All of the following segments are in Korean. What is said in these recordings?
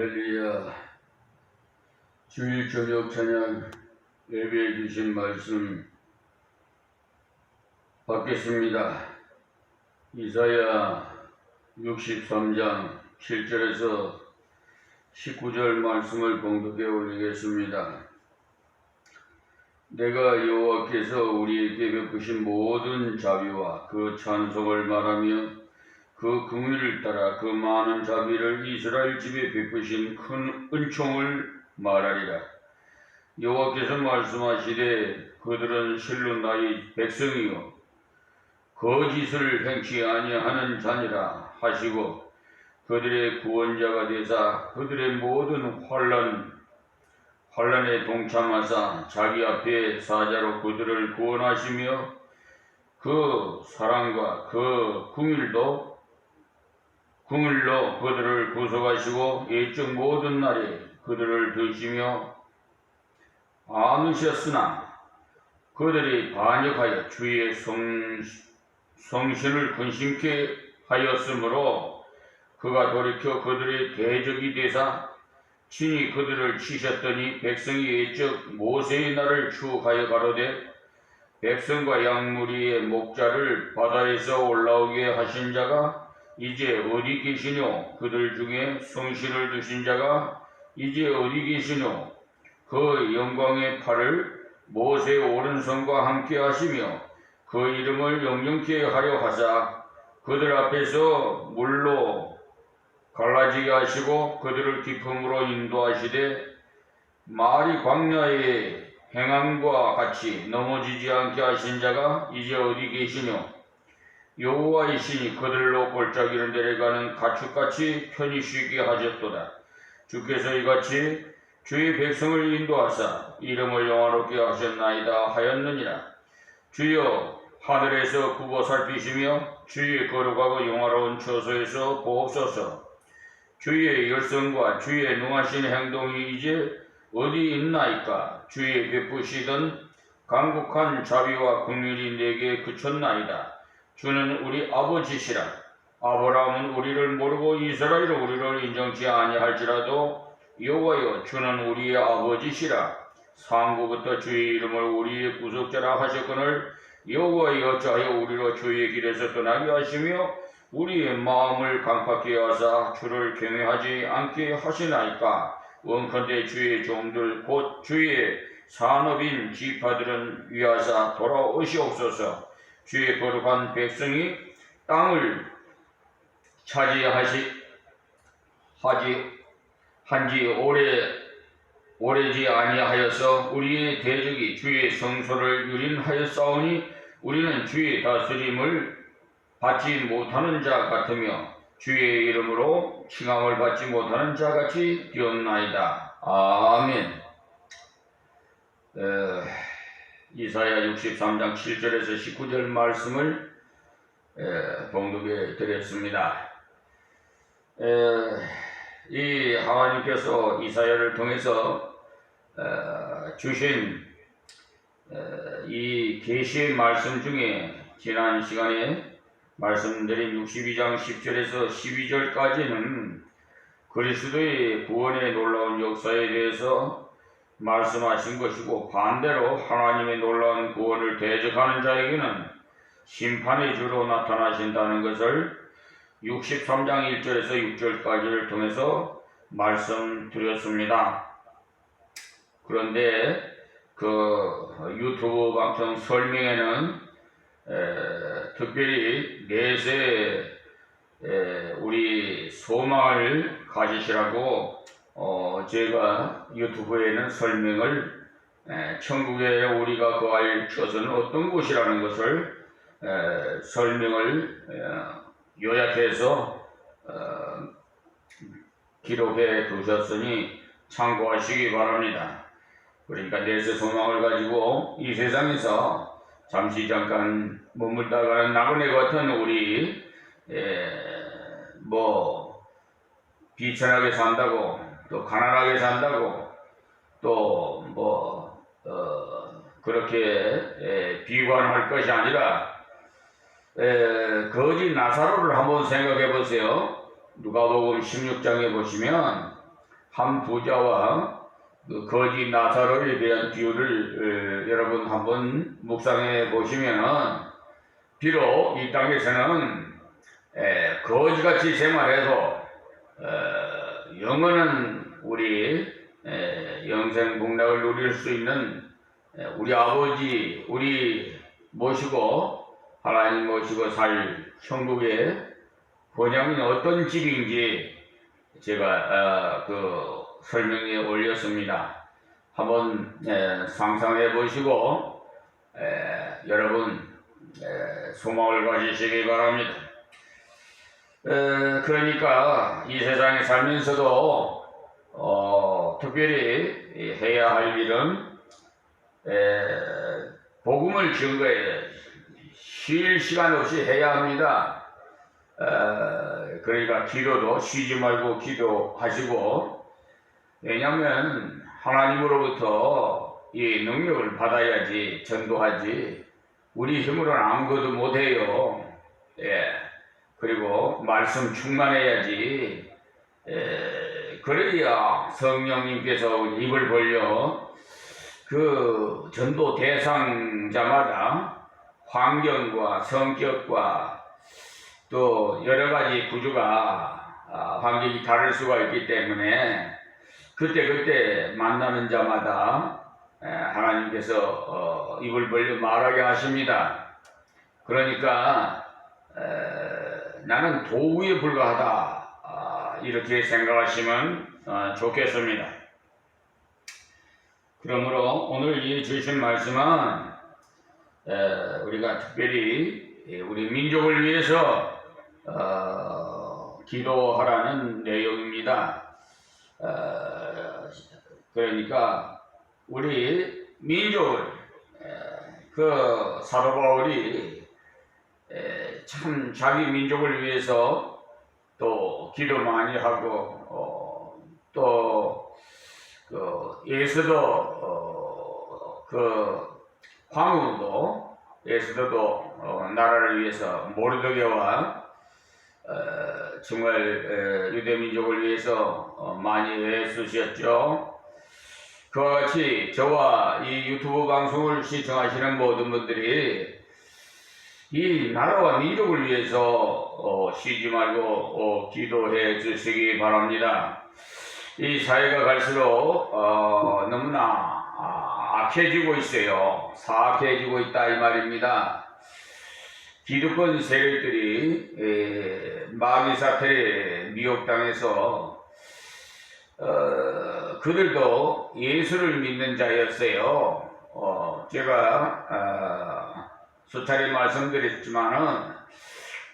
할렐루야. 주일 저녁 찬양 예배해 주신 말씀 받겠습니다. 이사야 63장 7절에서 19절 말씀을 봉독해 올리겠습니다. 내가 여호와께서 우리에게 베푸신 모든 자비와 그 찬송을 말하며 그 긍휼을 따라 그 많은 자비를 이스라엘 집에 베푸신 큰 은총을 말하리라. 여호와께서 말씀하시되 그들은 실로 나의 백성이요 거짓을 행치 아니하는 자니라 하시고 그들의 구원자가 되사 그들의 모든 환난에 동참하사 자기 앞에 사자로 그들을 구원하시며 그 사랑과 그 긍휼로 그들을 구속하시고 예적 모든 날에 그들을 드시며 안으셨으나 그들이 반역하여 주의 성신을 근심케 하였으므로 그가 돌이켜 그들의 대적이 되사 친히 그들을 치셨더니 백성이 예적 모세의 날을 추억하여 가로되 백성과 양무리의 목자를 바다에서 올라오게 하신 자가 이제 어디 계시뇨? 그들 중에 성신을 두신 자가 이제 어디 계시뇨? 그 영광의 팔을 모세의 오른손과 함께 하시며 그 이름을 영영케 하려 하사 그들 앞에서 물로 갈라지게 하시고 그들을 깊음으로 인도하시되 말이 광야의 행함과 같이 넘어지지 않게 하신 자가 이제 어디 계시뇨? 여호와이시니 그들로 골짜기를 내려가는 가축같이 편히 쉬게 하셨도다. 주께서 이같이 주의 백성을 인도하사 이름을 영화롭게 하셨나이다 하였느니라. 주여 하늘에서 굽어 살피시며 주의 거룩하고 영화로운 처소에서 보옵소서. 주의 열성과 주의 능하신 행동이 이제 어디 있나이까? 주의 베푸시던 강국한 자비와 긍휼이 내게 그쳤나이다. 주는 우리 아버지시라. 아브라함은 우리를 모르고 이스라엘은 우리를 인정치 아니할지라도 여호와여 주는 우리의 아버지시라. 상고부터 주의 이름을 우리의 구속자라 하셨거늘 여호와여 어찌하여 우리로 주의 길에서 떠나게 하시며 우리의 마음을 강팍케 하사 주를 경외하지 않게 하시나이까. 원컨대 주의 종들 곧 주의 산업인 지파들은 위하사 돌아오시옵소서. 주의 거룩한 백성이 땅을 차지한지 오래지 아니하여서 우리의 대적이 주의 성소를 유린하였사오니 우리는 주의 다스림을 받지 못하는 자 같으며 주의 이름으로 칭함을 받지 못하는 자 같이 되었나이다. 아멘. 이사야 63장 7절에서 19절 말씀을 봉독해 드렸습니다. 이 하나님께서 이사야를 통해서 주신 이 계시의 말씀 중에 지난 시간에 말씀드린 62장 10절에서 12절까지는 그리스도의 구원의 놀라운 역사에 대해서 말씀하신 것이고 반대로 하나님의 놀라운 구원을 대적하는 자에게는 심판의 주로 나타나신다는 것을 63장 1절에서 6절까지를 통해서 말씀드렸습니다. 그런데 그 유튜브 방송 설명에는 특별히 내세 우리 소망을 가지시라고 제가 유튜브에는 설명을 천국에 우리가 거할 것은 어떤 곳이라는 것을 설명을 요약해서 기록해 두셨으니 참고하시기 바랍니다. 그러니까 내세 소망을 가지고 이 세상에서 잠깐 머물다가는 나그네 같은 우리 비천하게 산다고 또 가난하게 산다고 또 그렇게 비관할 것이 아니라 거지 나사로를 한번 생각해 보세요. 누가복음 16장에 보시면 한 부자와 그 거지 나사로에 대한 비유를 여러분 한번 묵상해 보시면은, 비록 이 땅에서는 거지같이 생활해도 영원한 우리 영생 복락을 누릴 수 있는 우리 아버지, 우리 모시고 하나님 모시고 살 천국의 본향은 어떤 집인지 제가 설명에 올렸습니다. 한번 상상해 보시고 여러분 소망을 가지시기 바랍니다. 그러니까 이 세상에 살면서도 특별히 해야 할 일은 복음을 증거해 쉴 시간 없이 해야 합니다. 그러니까 기도도 쉬지 말고 기도하시고, 왜냐하면 하나님으로부터 이 능력을 받아야지 전도하지 우리 힘으로는 아무것도 못해요. 그리고 말씀 충만해야지 그래야 성령님께서 입을 벌려 그 전도 대상자마다 환경과 성격과 또 여러가지 구조가 환경이 다를 수가 있기 때문에 그때 만나는 자마다 하나님께서 입을 벌려 말하게 하십니다. 그러니까 나는 도구에 불과하다, 이렇게 생각하시면 좋겠습니다. 그러므로 오늘 이 주신 말씀은 우리가 특별히 우리 민족을 위해서 기도하라는 내용입니다. 그러니까 우리 민족을 그 사도 바울이 참 자기 민족을 위해서 또 기도 많이 하고 또 그 예수도 그 황후도 예수도 나라를 위해서 모르드게와 정말 유대 민족을 위해서 많이 애쓰셨죠. 그와 같이 저와 이 유튜브 방송을 시청하시는 모든 분들이 이 나라와 민족을 위해서 쉬지 말고 기도해 주시기 바랍니다. 이 사회가 갈수록 너무나 악해지고 있어요. 사악해지고 있다 이 말입니다. 기득권 세력들이 마귀 사태에 미혹당해서 그들도 예수를 믿는 자였어요. 제가 수차례 말씀드렸지만은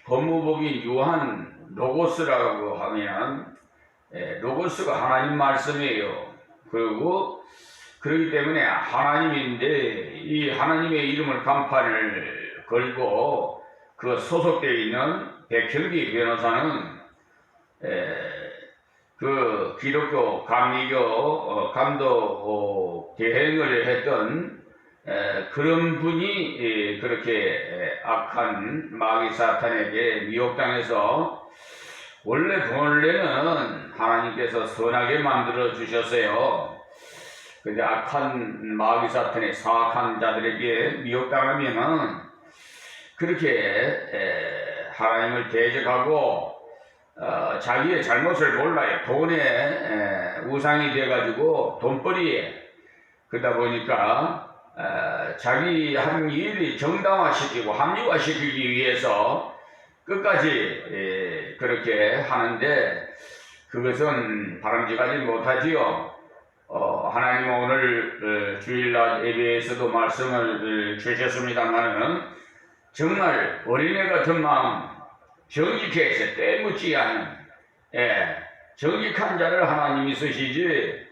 법무법인 유한 로고스라고 하면 로고스가 하나님 말씀이에요. 그렇기 때문에 하나님인데 이 하나님의 이름을 간판을 걸고 그 소속되어 있는 백혈기 변호사는 그 기독교 감리교 감독 대행을 했던 그런 분이 그렇게 악한 마귀 사탄에게 미혹당해서 원래는 하나님께서 선하게 만들어 주셨어요. 근데 악한 마귀 사탄의 사악한 자들에게 미혹당하면은 그렇게 하나님을 대적하고 자기의 잘못을 몰라요. 돈에 우상이 돼가지고 돈벌이에 그러다 보니까 자기 한 일이 정당화시키고 합리화시키기 위해서 끝까지 그렇게 하는데 그것은 바람직하지 못하지요. 하나님은 오늘 주일날 예배에서도 말씀을 주셨습니다만은 정말 어린애 같은 마음, 정직해 해서 때묻지 않은 정직한 자를 하나님이 쓰시지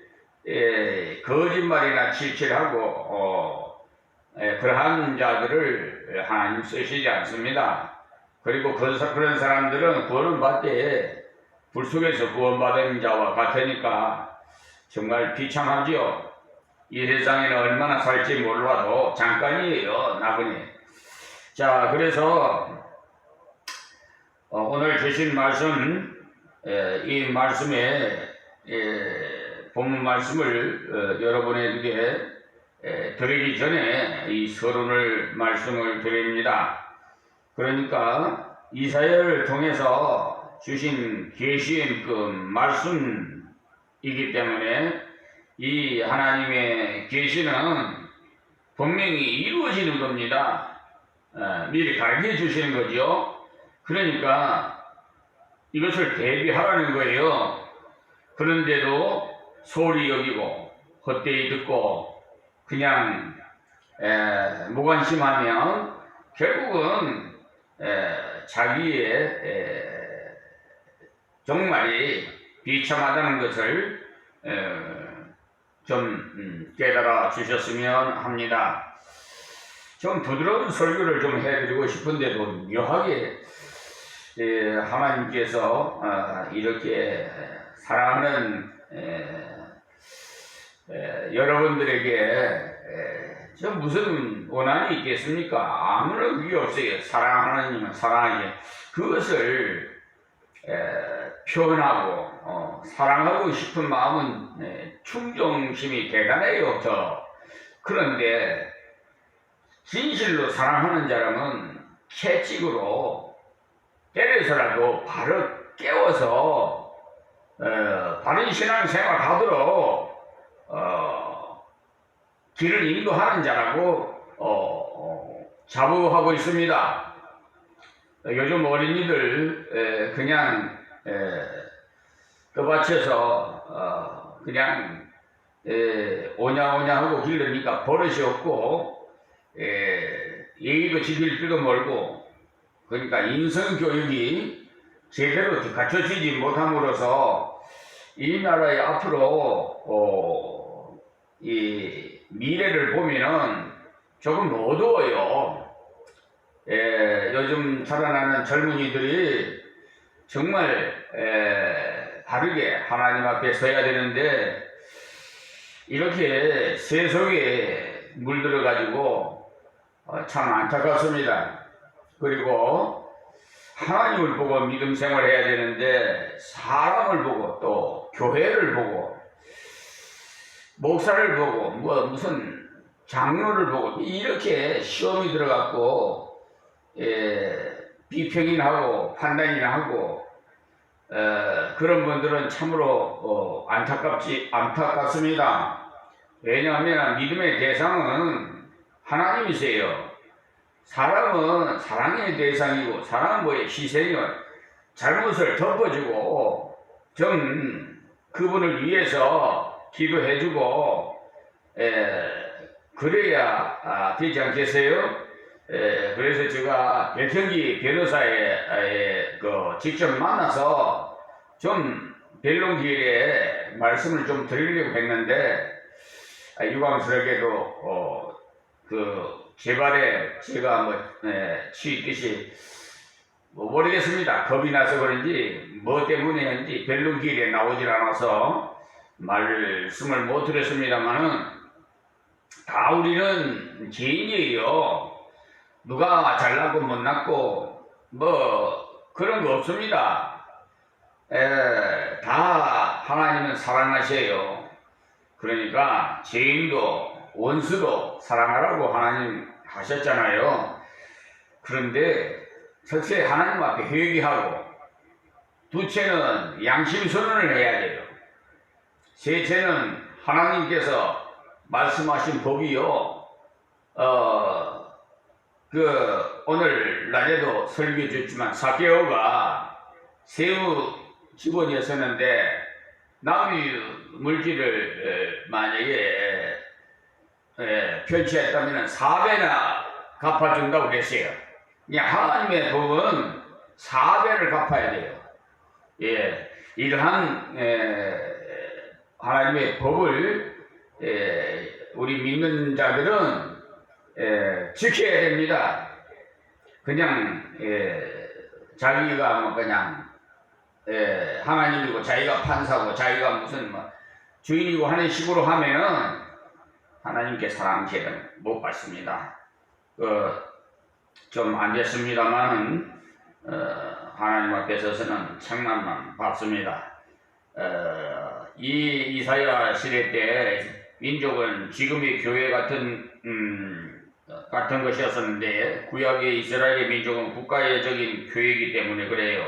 거짓말이나 칠칠하고 그러한 자들을 하나님 쓰시지 않습니다. 그리고 그런 사람들은 구원은 받되 불 속에서 구원받은 자와 같으니까 정말 비참하지요. 이 세상에는 얼마나 살지 몰라도 잠깐이에요, 나그네. 자, 그래서 오늘 주신 말씀, 이 말씀에 본문 말씀을 여러분에게 드리기 전에 이 서론을 말씀을 드립니다. 그러니까 이사야를 통해서 주신 계시의 그 말씀이기 때문에 이 하나님의 계시는 분명히 이루어지는 겁니다. 미리 가르쳐 주시는 거죠. 그러니까 이것을 대비하라는 거예요. 그런데도 소홀히 여기고 헛되이 듣고 그냥 무관심하면 결국은 자기의 정말이 비참하다는 것을 좀 깨달아 주셨으면 합니다. 좀 부드러운 설교를 좀 해드리고 싶은데도 묘하게 하나님께서 이렇게 사랑하는 여러분들에게 저 무슨 원한이 있겠습니까? 아무런 그게 없어요. 사랑하는 하나님은 사랑하게 그것을 표현하고 사랑하고 싶은 마음은 충정심이 대단해요. 그런데 진실로 사랑하는 사람은 채찍으로 때려서라도 바로 깨워서 바른 신앙생활 하도록 길을 인도하는 자라고 자부하고 있습니다. 요즘 어린이들 그냥 떠받쳐서 그냥 오냐오냐 하고 기르니까 버릇이 없고 예의도 지킬 줄도 모르고 그러니까 인성교육이 제대로 갖춰지지 못함으로써 이 나라의 앞으로 이 미래를 보면은 조금 어두워요. 요즘 자라나는 젊은이들이 정말 바르게 하나님 앞에 서야 되는데 이렇게 세속에 물들어 가지고 참 안타깝습니다. 그리고 하나님을 보고 믿음 생활해야 되는데 사람을 보고 또 교회를 보고 목사를 보고 무슨 장로를 보고 이렇게 시험이 들어갔고 비평이나 하고 판단이나 하고 그런 분들은 참으로 안타깝습니다. 왜냐하면 믿음의 대상은 하나님이세요. 사람은 사랑의 대상이고 사람은 뭐예요? 희생이요. 잘못을 덮어주고 좀 그분을 위해서 기도해주고 그래야 되지 않겠어요? 그래서 제가 백형기 변호사의 직접 만나서 좀 변론기일에 말씀을 좀 드리려고 했는데 유감스럽게도 제발에 제가 취했듯이 모르겠습니다. 겁이 나서 그런지 뭐 때문에인지 변론기일에 나오질 않아서 말씀을 못 드렸습니다만은 다 우리는 죄인이에요. 누가 잘났고 못났고 그런 거 없습니다. 다 하나님은 사랑하셔요. 그러니까 죄인도 원수도 사랑하라고 하나님 하셨잖아요. 그런데 첫째 하나님 앞에 회개하고 둘째는 양심 선언을 해야 돼요. 셋째는 하나님께서 말씀하신 법이요. 오늘 낮에도 설교해 줬지만 사개오가 새우 직원이었었는데 남의 물질을 만약에 편취했다면 4배나 갚아준다고 그랬어요. 그냥 하나님의 법은 4배를 갚아야 돼요. 이러한 하나님의 법을 우리 믿는 자들은 지켜야 됩니다. 그냥 자기가 그냥 하나님이고 자기가 판사고 자기가 무슨 주인이고 하는 식으로 하면은 하나님께 사랑죄를 못 받습니다. 좀 안 됐습니다만은 하나님 앞에 서서는 책망만 받습니다. 이 이사야 시대 때 민족은 지금의 교회 같은 것이었었는데 구약의 이스라엘의 민족은 국가적인 교회이기 때문에 그래요.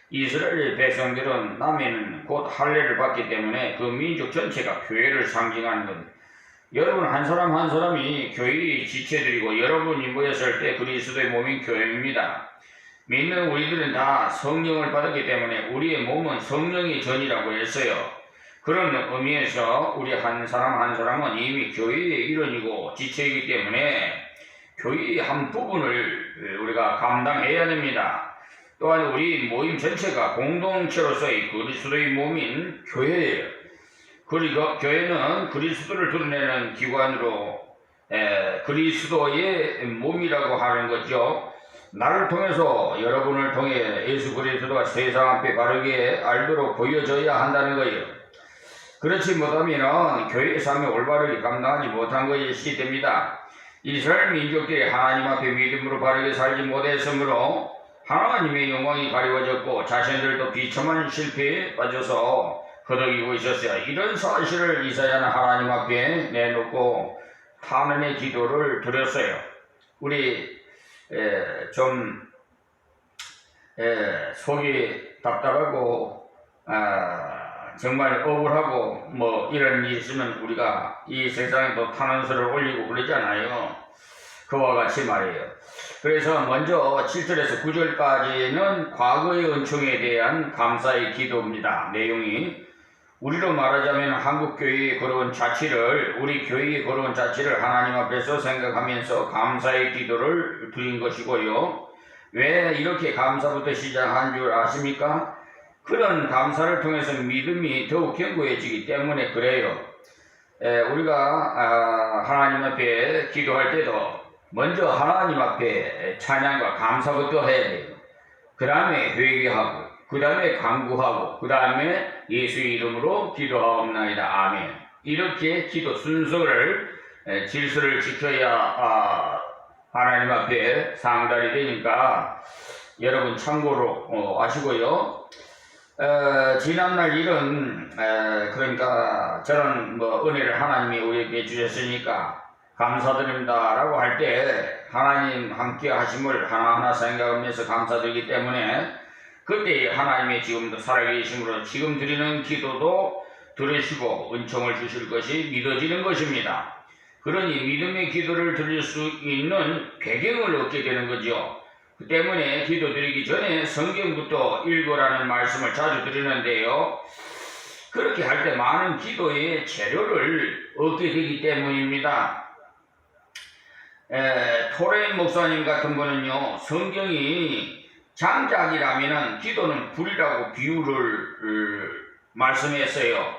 이스라엘 백성들은 남해는 곧 할례를 받기 때문에 그 민족 전체가 교회를 상징하는 것. 여러분 한 사람 한 사람이 교회의 지체들이고 여러분이 모였을 때 그리스도의 몸인 교회입니다. 믿는 우리들은 다 성령을 받았기 때문에 우리의 몸은 성령의 전이라고 했어요. 그런 의미에서 우리 한 사람 한 사람은 이미 교회의 일원이고 지체이기 때문에 교회의 한 부분을 우리가 감당해야 됩니다. 또한 우리 모임 전체가 공동체로서의 그리스도의 몸인 교회예요. 그리고 교회는 그리스도를 드러내는 기관으로 그리스도의 몸이라고 하는 거죠. 나를 통해서 여러분을 통해 예수 그리스도가 세상 앞에 바르게 알도록 보여져야 한다는 거예요. 그렇지 못하면 교회의 삶을 올바르게 감당하지 못한 것이 됩니다. 이스라엘 민족들이 하나님 앞에 믿음으로 바르게 살지 못했으므로 하나님의 영광이 가리워졌고 자신들도 비참한 실패에 빠져서 거덕이고 있었어요. 이런 사실을 이사야는 하나님 앞에 내놓고 탄원의 기도를 드렸어요. 우리 좀 속이 답답하고 정말 억울하고 뭐 이런 일이 있으면 우리가 이 세상에도 탄원서를 올리고 그러잖아요. 그와 같이 말이에요. 그래서 먼저 7절에서 9절까지는 과거의 은총에 대한 감사의 기도입니다. 내용이 우리로 말하자면 한국교회의 걸어온 자취를 우리 교회의 걸어온 자취를 하나님 앞에서 생각하면서 감사의 기도를 드린 것이고요. 왜 이렇게 감사부터 시작한 줄 아십니까? 그런 감사를 통해서 믿음이 더욱 견고해지기 때문에 그래요. 우리가 하나님 앞에 기도할 때도 먼저 하나님 앞에 찬양과 감사부터 해야 돼요. 그 다음에 회개하고 그 다음에 간구하고 그 다음에 예수의 이름으로 기도하옵나이다. 아멘. 이렇게 기도 순서를 질서를 지켜야 하나님 앞에 상달이 되니까 여러분 참고로 아시고요. 지난날 일은 그러니까 저런 은혜를 하나님이 우리에게 주셨으니까 감사드립니다 라고 할 때 하나님 함께 하심을 하나하나 생각하면서 감사드리기 때문에 그때 하나님의 지금도 살아계심으로 지금 드리는 기도도 들으시고 은총을 주실 것이 믿어지는 것입니다. 그러니 믿음의 기도를 드릴 수 있는 배경을 얻게 되는 거죠. 그 때문에 기도 드리기 전에 성경부터 읽으라는 말씀을 자주 드리는데요. 그렇게 할 때 많은 기도의 재료를 얻게 되기 때문입니다. 토레인 목사님 같은 분은요, 성경이 장작이라면 기도는 불이라고 비유를 말씀했어요.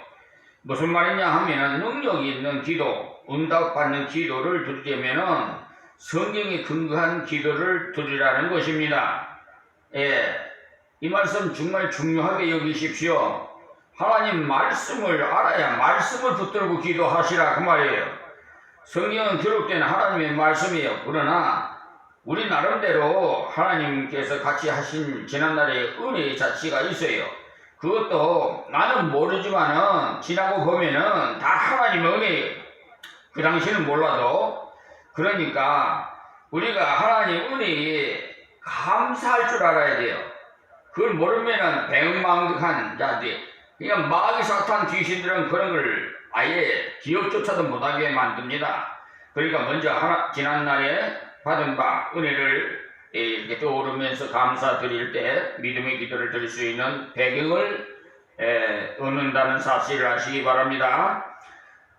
무슨 말이냐 하면 능력이 있는 기도, 응답받는 기도를 드리려면 성경에 근거한 기도를 드리라는 것입니다. 이 말씀 정말 중요하게 여기십시오. 하나님 말씀을 알아야 말씀을 붙들고 기도하시라 그 말이에요. 성경은 기록된 하나님의 말씀이에요. 그러나 우리 나름대로 하나님께서 같이 하신 지난날의 은혜의 자취가 있어요. 그것도 나는 모르지만은 지나고 보면은 다 하나님의 은혜예요. 그 당시는 몰라도. 그러니까 우리가 하나님 은혜에 감사할 줄 알아야 돼요. 그걸 모르면은 배은망덕한 자들, 그냥 마귀 사탄 귀신들은 그런 걸 아예 기억조차도 못하게 만듭니다. 그러니까 먼저 지난날에 받은 바 은혜를 이렇게 떠오르면서 감사드릴 때 믿음의 기도를 드릴 수 있는 배경을 얻는다는 사실을 아시기 바랍니다.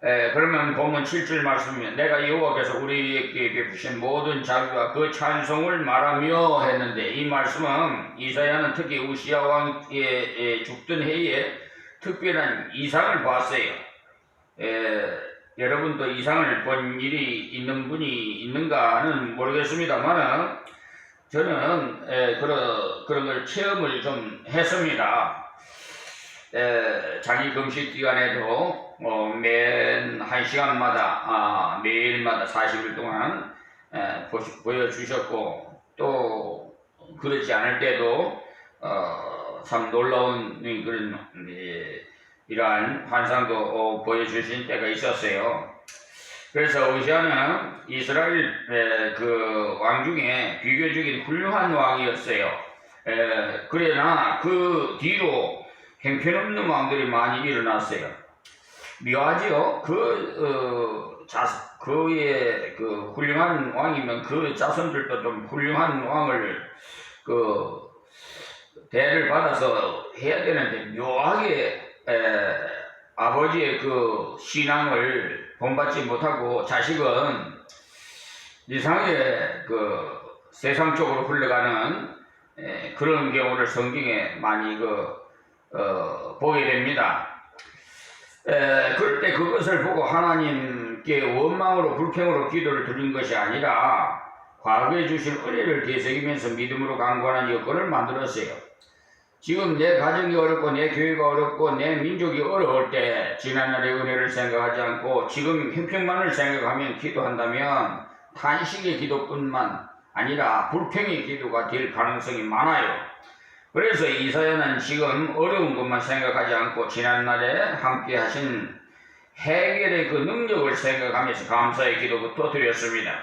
그러면 본문 7절 말씀이면 내가 여호와께서 우리에게 베푸신 모든 자비와 그 찬송을 말하며 했는데, 이 말씀은 이사야는 특히 우시야 왕의 죽던 해에 특별한 이상을 봤어요. 여러분도 이상을 본 일이 있는 분이 있는가는 모르겠습니다만 저는 그런 걸 체험을 좀 했습니다. 자기 금식 기간에도 맨 1시간마다 매일마다 40일 동안 보여주셨고, 또 그렇지 않을 때도 참 놀라운 그런 이러한 환상도 보여주신 때가 있었어요. 그래서 우시아는 이스라엘 그 왕 중에 비교적인 훌륭한 왕이었어요. 그러나 그 뒤로 형편없는 왕들이 많이 일어났어요. 묘하지요. 그의 그 훌륭한 왕이면 그 자손들도 좀 훌륭한 왕을 대를 받아서 해야 되는데 묘하게 아버지의 그 신앙을 본받지 못하고 자식은 이상하게 세상적으로 흘러가는 그런 경우를 성경에 많이 보게 됩니다. 그럴 때 그것을 보고 하나님께 원망으로 불평으로 기도를 드린 것이 아니라 과거에 주신 은혜를 되새기면서 믿음으로 강구하는 여건을 만들었어요. 지금 내 가정이 어렵고 내 교회가 어렵고 내 민족이 어려울 때 지난날의 은혜를 생각하지 않고 지금 형편만을 생각하면 기도한다면 탄식의 기도뿐만 아니라 불평의 기도가 될 가능성이 많아요. 그래서 이사야는 지금 어려운 것만 생각하지 않고 지난날에 함께 하신 해결의 그 능력을 생각하면서 감사의 기도부터 드렸습니다.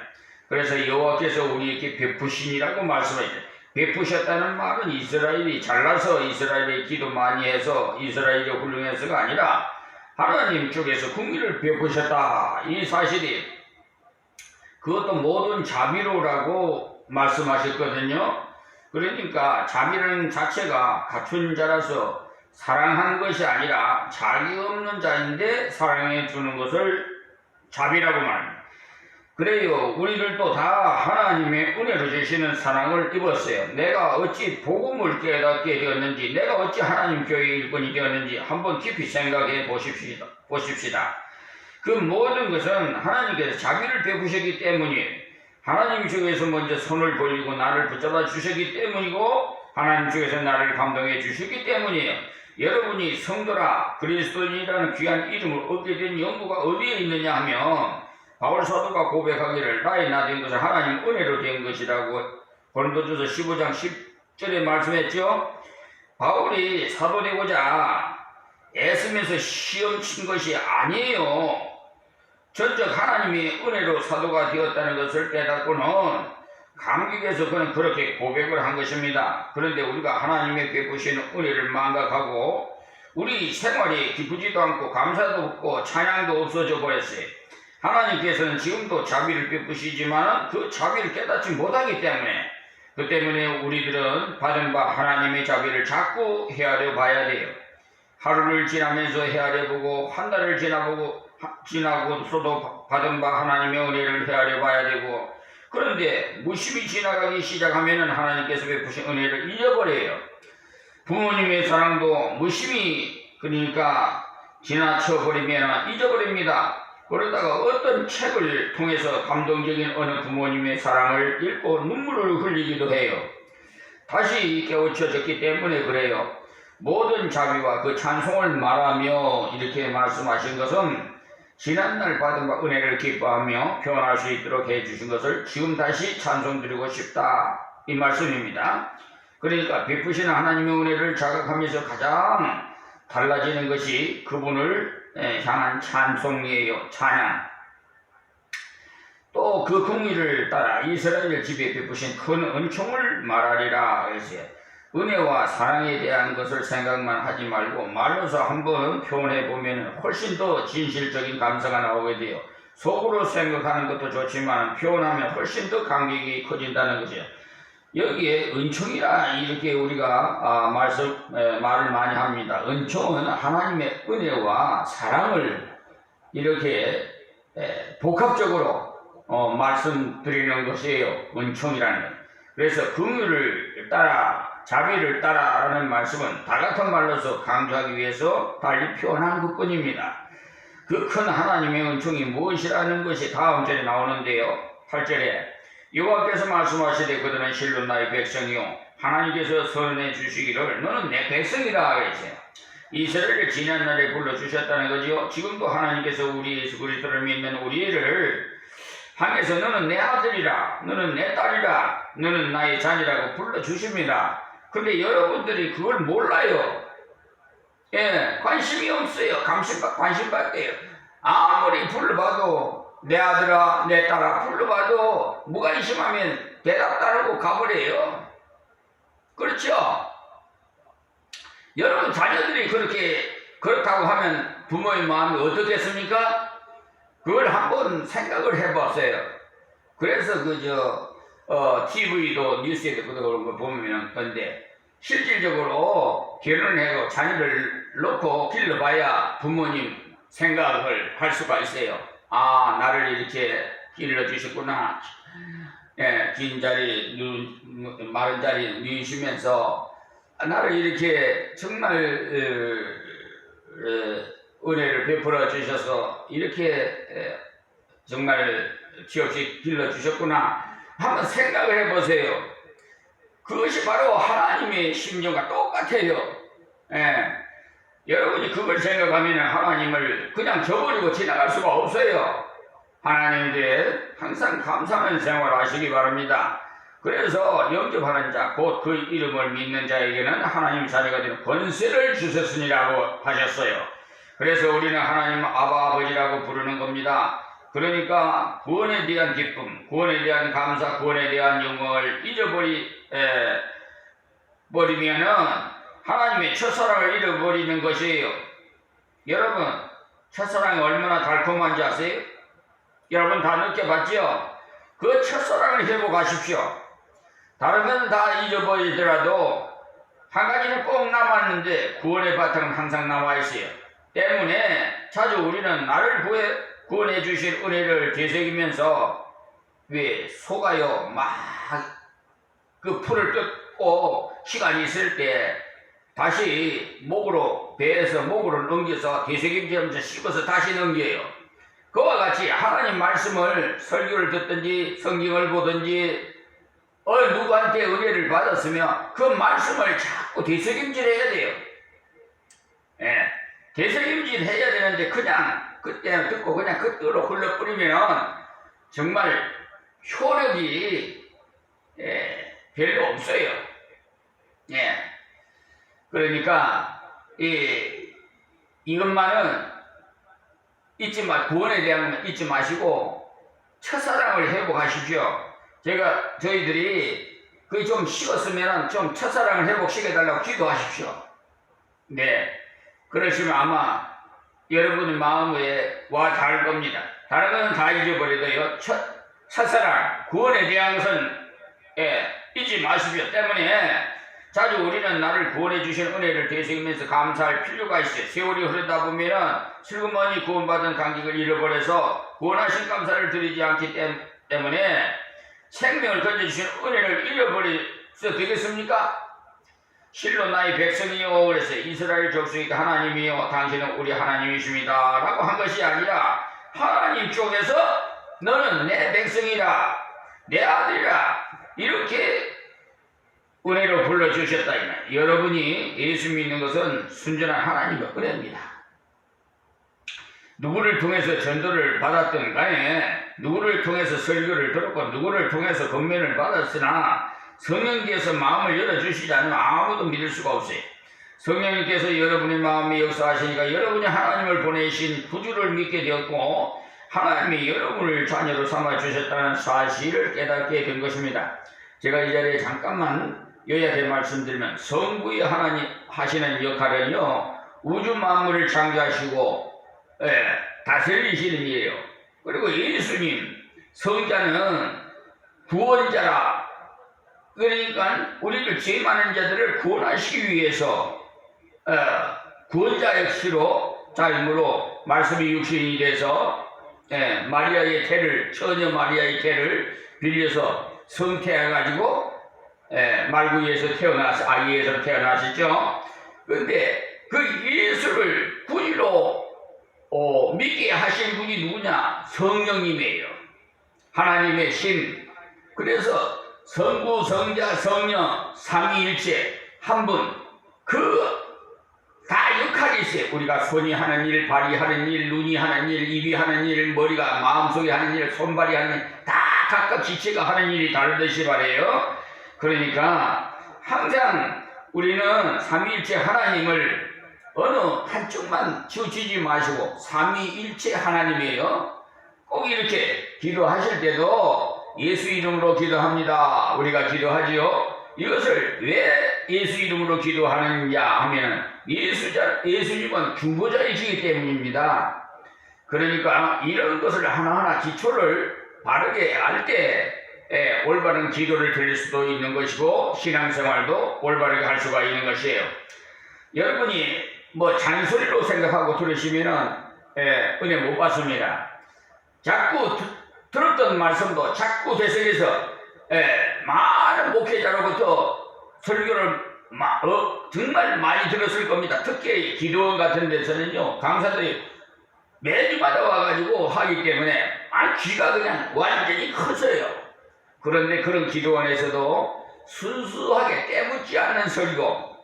그래서 여호와께서 우리에게 베푸시니라고 말씀하셨죠. 베푸셨다는 말은 이스라엘이 잘나서 이스라엘이 기도 많이 해서 이스라엘이 훌륭해서가 아니라 하나님 쪽에서 궁리를 베푸셨다. 이 사실이 그것도 모든 자비로라고 말씀하셨거든요. 그러니까 자비라는 자체가 갖춘 자라서 사랑한 것이 아니라 자기 없는 자인데 사랑해 주는 것을 자비라고 말합니다. 그래요. 우리들도 다 하나님의 은혜로 주시는 사랑을 입었어요. 내가 어찌 복음을 깨닫게 되었는지, 내가 어찌 하나님 교회의 일꾼이 되었는지 한번 깊이 생각해 보십시다. 그 모든 것은 하나님께서 자비를 베푸셨기 때문이에요. 하나님 쪽에서 먼저 손을 벌리고 나를 붙잡아 주셨기 때문이고 하나님 쪽에서 나를 감동해 주셨기 때문이에요. 여러분이 성도라 그리스도인이라는 귀한 이름을 얻게 된 연구가 어디에 있느냐 하면 바울 사도가 고백하기를 나의 나 된 것은 하나님 은혜로 된 것이라고 고린도전서 15장 10절에 말씀했죠. 바울이 사도 되고자 애쓰면서 시험 친 것이 아니에요. 전적 하나님의 은혜로 사도가 되었다는 것을 깨닫고는 감격해서 그는 그렇게 고백을 한 것입니다. 그런데 우리가 하나님의 베푸시는 은혜를 망각하고 우리 생활이 기쁘지도 않고 감사도 없고 찬양도 없어져 버렸어요. 하나님께서는 지금도 자비를 베푸시지만 그 자비를 깨닫지 못하기 때문에 그 때문에 우리들은 받은 바 하나님의 자비를 자꾸 헤아려 봐야 돼요. 하루를 지나면서 헤아려 보고 한 달을 지나고서도 받은 바 하나님의 은혜를 헤아려 봐야 되고 그런데 무심히 지나가기 시작하면 하나님께서 베푸신 은혜를 잊어버려요. 부모님의 사랑도 무심히 그러니까 지나쳐버리면 잊어버립니다. 그러다가 어떤 책을 통해서 감동적인 어느 부모님의 사랑을 읽고 눈물을 흘리기도 해요. 다시 깨우쳐졌기 때문에 그래요. 모든 자비와 그 찬송을 말하며 이렇게 말씀하신 것은 지난날 받은 바 은혜를 기뻐하며 표현할 수 있도록 해주신 것을 지금 다시 찬송드리고 싶다. 이 말씀입니다. 그러니까 베푸시는 하나님의 은혜를 자각하면서 가장 달라지는 것이 그분을 향한 찬송이에요. 찬양. 또 그 공의를 따라 이스라엘 집에 베푸신 큰 은총을 말하리라. 그래서 은혜와 사랑에 대한 것을 생각만 하지 말고 말로서 한번 표현해 보면 훨씬 더 진실적인 감사가 나오게 돼요. 속으로 생각하는 것도 좋지만 표현하면 훨씬 더 감격이 커진다는 거죠. 여기에 은총이라 이렇게 우리가 말을 많이 합니다. 은총은 하나님의 은혜와 사랑을 이렇게 복합적으로 말씀드리는 것이에요. 은총이라는 것. 그래서 긍휼을 따라 자비를 따라라는 말씀은 다 같은 말로서 강조하기 위해서 달리 표현한 것뿐입니다. 그 큰 하나님의 은총이 무엇이라는 것이 다음 절에 나오는데요. 8절에 여호와께서 말씀하시되 그들은 실로 나의 백성이요 하나님께서 선언해 주시기를 너는 내 백성이라 그랬어요. 이스라엘을 지난날에 불러주셨다는 거지요. 지금도 하나님께서 우리 예수 그리스도를 믿는 우리를 향해서 너는 내 아들이라 너는 내 딸이라 너는 나의 자녀라고 불러주십니다. 근데 여러분들이 그걸 몰라요. 예, 관심이 없어요. 관심 받대요. 아무리 불러봐도 내 아들아, 내 딸아 불러봐도 무관심하면 대답 따르고 가버려요. 그렇죠? 여러분 자녀들이 그렇다고 하면 부모의 마음이 어떻겠습니까? 그걸 한번 생각을 해보세요. 그래서 TV도 뉴스에도 그런 거 보면 근데 실질적으로 결혼을 해도 자녀를 놓고 길러봐야 부모님 생각을 할 수가 있어요. 아, 나를 이렇게 길러주셨구나. 예, 긴 자리, 마른 자리 누이시면서 나를 이렇게 정말 은혜를 베풀어 주셔서 이렇게 정말 지없이 길러주셨구나. 한번 생각을 해보세요. 그것이 바로 하나님의 심정과 똑같아요. 예. 여러분이 그걸 생각하면 하나님을 그냥 저버리고 지나갈 수가 없어요. 하나님께 항상 감사하는 생활을 하시기 바랍니다. 그래서 영접하는 자, 곧 그 이름을 믿는 자에게는 하나님 자녀가 되는 권세를 주셨으니라고 하셨어요. 그래서 우리는 하나님 아버지라고 부르는 겁니다. 그러니까 구원에 대한 기쁨, 구원에 대한 감사, 구원에 대한 영광을 버리면은 하나님의 첫사랑을 잃어버리는 것이에요. 여러분, 첫사랑이 얼마나 달콤한지 아세요? 여러분 다 느껴봤죠? 그 첫사랑을 회복하십시오. 다른 건 다 잊어버리더라도 한 가지는 꼭 남았는데 구원의 바탕은 항상 남아있어요. 때문에 자주 우리는 나를 구원해 주실 은혜를 되새기면서 속아요. 막 그 풀을 뜯고 시간이 있을 때 다시 배에서 목으로 넘겨서 되새김질하면서 씹어서 다시 넘겨요. 그와 같이 하나님 말씀을 설교를 듣든지 성경을 보든지 누구한테 은혜를 받았으면 그 말씀을 자꾸 되새김질해야 돼요. 예, 되새김질 해야 되는데 그냥 그때 듣고 그냥 그대로 흘러버리면 정말 효력이 별로 없어요. 예, 그러니까 이것만은 구원에 대한 건 잊지 마시고 첫사랑을 회복하십시오. 저희들이 그게 좀 식었으면 좀 첫사랑을 회복시켜달라고 기도하십시오. 네, 그러시면 아마 여러분의 마음에 와 닿을 겁니다. 다른 건 다 잊어버려도요. 첫사랑, 구원에 대한 것은 잊지 마십시오. 때문에 자주 우리는 나를 구원해 주신 은혜를 되새기면서 감사할 필요가 있어요. 세월이 흐르다 보면은 슬그머니 구원받은 감격을 잃어버려서 구원하신 감사를 드리지 않기 때문에 생명을 건져주신 은혜를 잃어버려서 되겠습니까? 실로 나의 백성이요 그랬어요. 이스라엘 족속이 하나님이요 당신은 우리 하나님이십니다 라고 한 것이 아니라 하나님 쪽에서 너는 내 백성이라 내 아들이라 이렇게 은혜로 불러주셨다. 여러분이 예수 믿는 것은 순전한 하나님의 은혜입니다. 누구를 통해서 전도를 받았든 간에 누구를 통해서 설교를 들었고 누구를 통해서 권면을 받았으나 성령께서 마음을 열어주시지 않으면 아무도 믿을 수가 없어요. 성령님께서 여러분의 마음에 역사하시니까 여러분이 하나님을 보내신 구주를 믿게 되었고 하나님이 여러분을 자녀로 삼아주셨다는 사실을 깨닫게 된 것입니다. 제가 이 자리에 잠깐만 요약해 말씀드리면 성부의 하나님 하시는 역할은요 우주 만물을 창조하시고 다스리시는 일이에요. 그리고 예수님 성자는 구원자라. 그러니까 우리를 죄 많은 자들을 구원하시기 위해서 구원자 역시로 자임으로 말씀이 육신이 돼서 마리아의 태를 처녀 마리아의 태를 빌려서 성태해가지고 말구이에서 아기에서 태어나셨죠. 그런데 그 예수를 구주로 믿게 하신 분이 누구냐? 성령님이에요. 하나님의 신. 그래서 성부, 성자, 성령, 삼위일체 한 분. 다 역할이 있어요. 우리가 손이 하는 일, 발이 하는 일, 눈이 하는 일, 입이 하는 일, 머리가 마음속에 하는 일, 손발이 하는 일, 다 각각 지체가 하는 일이 다르듯이 말이에요. 그러니까 항상 우리는 삼위일체 하나님을 어느 한쪽만 치우치지 마시고 삼위일체 하나님이에요. 꼭 이렇게 기도하실 때도 예수 이름으로 기도합니다. 우리가 기도하지요. 이것을 왜 예수 이름으로 기도하느냐 하면 예수님은 중보자이시기 때문입니다. 그러니까 이런 것을 하나하나 기초를 바르게 알 때 올바른 기도를 드릴 수도 있는 것이고 신앙생활도 올바르게 할 수가 있는 것이에요. 여러분이 뭐 잔소리로 생각하고 들으시면은 은혜 못 받습니다. 자꾸 들었던 말씀도 자꾸 되새겨서 많은 목회자로부터 설교를 정말 많이 들었을 겁니다. 특히 기도원 같은 데서는요, 강사들이 매주마다 와가지고 하기 때문에 귀가 그냥 완전히 커서요. 그런데 그런 기도원에서도 순수하게 때묻지 않는 설교.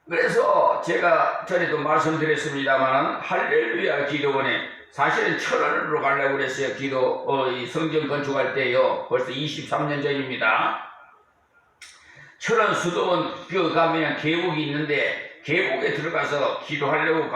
그래서 제가 전에도 말씀드렸습니다만 할렐루야 기도원에 사실은 철원으로 가려고 그랬어요. 이 성전 건축할 때요. 벌써 23년 전입니다. 철원 수도원 가면 계곡이 있는데 계곡에 들어가서 기도하려고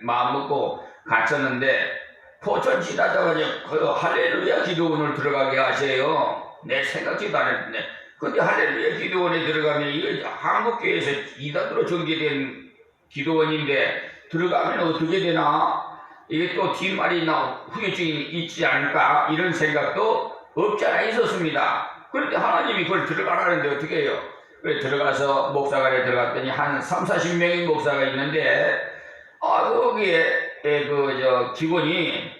마음 먹고 갔었는데 포천 지나자마자 그 할렐루야 기도원을 들어가게 하세요. 내 생각지도 않았는데 근데 할렐루야 기도원에 들어가면 이거 한국교회에서 이단으로 정제된 기도원인데 들어가면 어떻게 되나? 이게 또 뒷말이나 후유증이 있지 않을까? 이런 생각도 없지 않아 있었습니다. 그런데 하나님이 그걸 들어가라는데 어떻게 해요? 그래 들어가서 목사관에 들어갔더니 한 30-40명의 목사가 있는데 거기에 직원이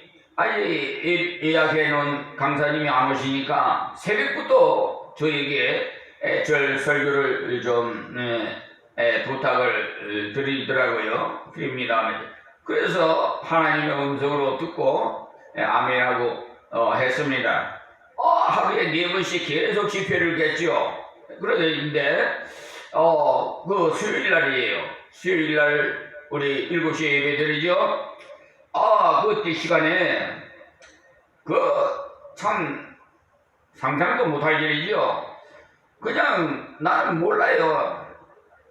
예약해 놓은 강사님이 안 오시니까 새벽부터 저에게 설교를 좀 부탁을 드리더라고요. 드립니다. 그래서 하나님의 음성으로 듣고 아멘하고 했습니다. 하루에 4번씩 계속 집회를 했죠. 그런데 그 수요일날이에요. 수요일날 우리 7시에 예배 드리죠. 그때 시간에 참 상상도 못할 일이죠. 그냥 나는 몰라요.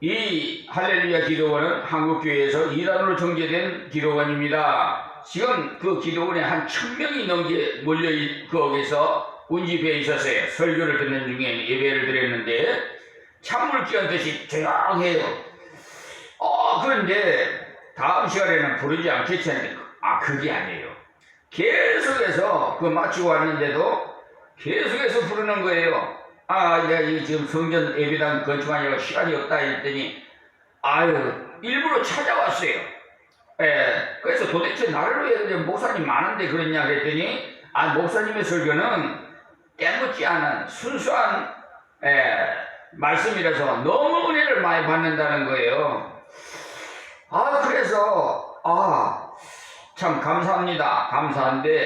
이 할렐루야 기도원은 한국교회에서 이단으로 정제된 기도원입니다. 지금 그 기도원에 한 1000명이 넘게 몰려 거기서 운집해 있었어요. 설교를 듣는 중에 예배를 드렸는데 찬물 끼얹듯이 조용해요. 그런데 다음 시간에는 부르지 않겠지 하는데 그게 아니에요. 계속해서 마치고 왔는데도 계속해서 부르는 거예요. 내가 지금 성전 예배당 건축하려고 시간이 없다 했더니 일부러 찾아왔어요. 그래서 도대체 나를 왜 목사님 많은데 그랬냐 그랬더니 목사님의 설교는 때묻지 않은 순수한 말씀이라서 너무 은혜를 많이 받는다는 거예요. 그래서 참 감사합니다. 감사한데